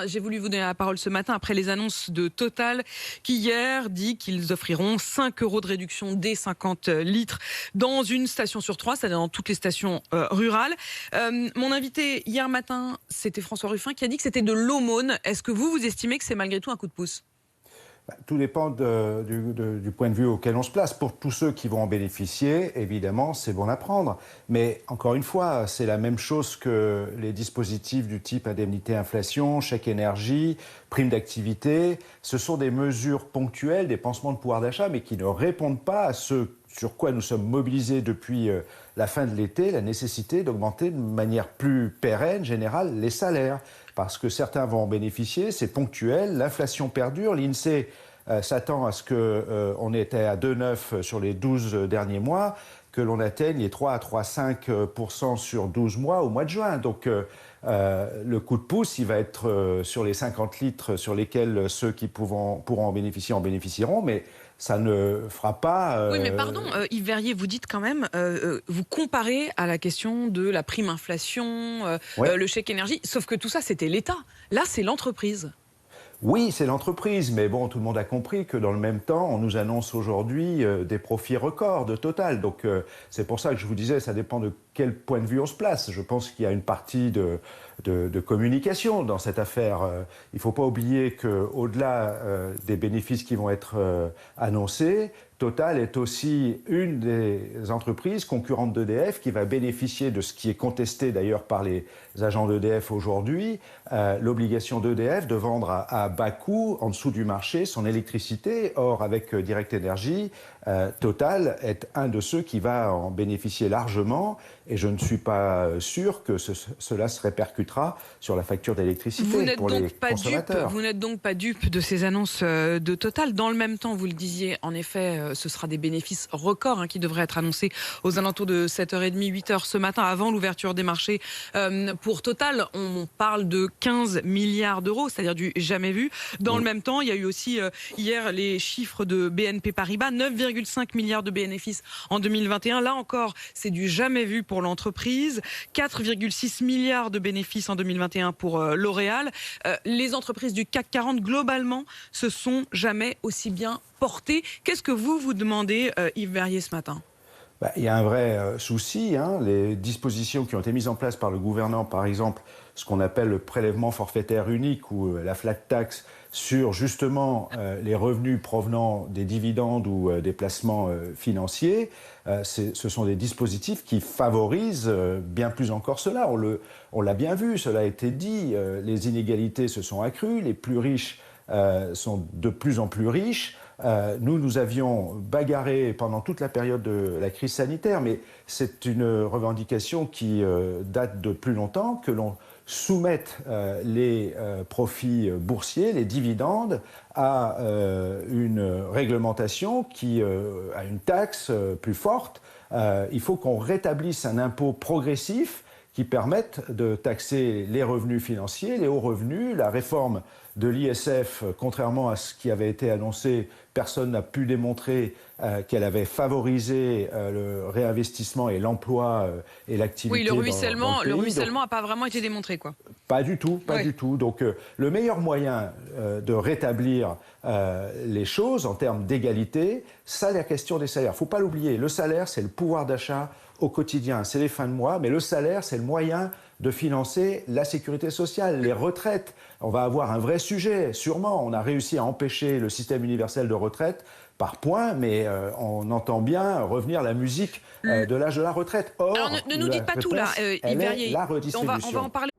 J'ai voulu vous donner la parole ce matin après les annonces de Total qui hier dit qu'ils offriront 5 € de réduction des 50 litres dans une station sur 3, c'est-à-dire dans toutes les stations rurales. Mon invité hier matin, c'était François Ruffin qui a dit que c'était de l'aumône. Est-ce que vous estimez que c'est malgré tout un coup de pouce ? Tout dépend du point de vue auquel on se place. Pour tous ceux qui vont en bénéficier, évidemment, c'est bon à prendre. Mais encore une fois, c'est la même chose que les dispositifs du type indemnité inflation, chèque énergie, prime d'activité. Ce sont des mesures ponctuelles, des pansements de pouvoir d'achat, mais qui ne répondent pas à ce sur quoi nous sommes mobilisés depuis la fin de l'été, la nécessité d'augmenter de manière plus pérenne, générale, les salaires. Parce que certains vont en bénéficier, c'est ponctuel, l'inflation perdure, l'INSEE s'attend à ce qu'on était à 2,9 sur les 12 derniers mois, que l'on atteigne les 3 à 3,5% sur 12 mois au mois de juin. Donc le coup de pouce, il va être sur les 50 litres sur lesquels ceux qui pourront en bénéficier en bénéficieront, mais ça ne fera pas... Oui, mais pardon, Yves Verrier, vous dites quand même, vous comparez à la question de la prime inflation, Ouais. le chèque énergie, sauf que tout ça, c'était l'État. Là, c'est l'entreprise. Oui, c'est l'entreprise, mais bon, tout le monde a compris que dans le même temps, on nous annonce aujourd'hui des profits records de Total. Donc c'est pour ça que je vous disais, ça dépend de quel point de vue on se place. Je pense qu'il y a une partie de communication dans cette affaire. Il ne faut pas oublier qu'au-delà des bénéfices qui vont être annoncés, Total est aussi une des entreprises concurrentes d'EDF qui va bénéficier de ce qui est contesté d'ailleurs par les agents d'EDF aujourd'hui, l'obligation d'EDF de vendre à bas coût, en dessous du marché, son électricité. Or, avec Direct Énergie, Total est un de ceux qui va en bénéficier largement et je ne suis pas sûr que cela se répercutera sur la facture d'électricité pour les consommateurs. Vous n'êtes donc pas dupe de ces annonces de Total. Dans le même temps, vous le disiez, en effet, ce sera des bénéfices records qui devraient être annoncés aux alentours de 7h30, 8h ce matin, avant l'ouverture des marchés. Pour Total, on parle de 15 milliards d'euros, c'est-à-dire du jamais vu. Dans le même temps, il y a eu aussi hier les chiffres de BNP Paribas, 9,5 milliards de bénéfices en 2021. Là encore, c'est du jamais vu pour l'entreprise. 4,6 milliards de bénéfices en 2021 pour L'Oréal. Les entreprises du CAC 40, globalement, se sont jamais aussi bien portées. Qu'est-ce que vous demandez, Yves Verrier, ce matin ? Il y a un vrai souci. Les dispositions qui ont été mises en place par le gouvernement, par exemple, ce qu'on appelle le prélèvement forfaitaire unique ou la flat tax sur justement les revenus provenant des dividendes ou des placements financiers, ce sont des dispositifs qui favorisent bien plus encore cela. On l'a bien vu, cela a été dit, les inégalités se sont accrues, les plus riches sont de plus en plus riches. Nous avions bagarré pendant toute la période de la crise sanitaire, mais c'est une revendication qui date de plus longtemps, que l'on soumette les profits boursiers, les dividendes, à une réglementation à une taxe plus forte. Il faut qu'on rétablisse un impôt progressif qui permette de taxer les revenus financiers, les hauts revenus. La réforme de l'ISF, contrairement à ce qui avait été annoncé, personne n'a pu démontrer qu'elle avait favorisé le réinvestissement et l'emploi et l'activité. Oui, le ruissellement n'a pas vraiment été démontré, quoi. Pas du tout, pas du tout. Donc le meilleur moyen de rétablir les choses en termes d'égalité, c'est la question des salaires. Il ne faut pas l'oublier, le salaire, c'est le pouvoir d'achat au quotidien, c'est les fins de mois, mais le salaire, c'est le moyen de financer la sécurité sociale, les retraites. On va avoir un vrai sujet, sûrement. On a réussi à empêcher le système universel de retraite par points, mais on entend bien revenir la musique de l'âge de la retraite. Or, alors ne nous dites pas tout là, Yves Verrier. La redistribution. On va en parler.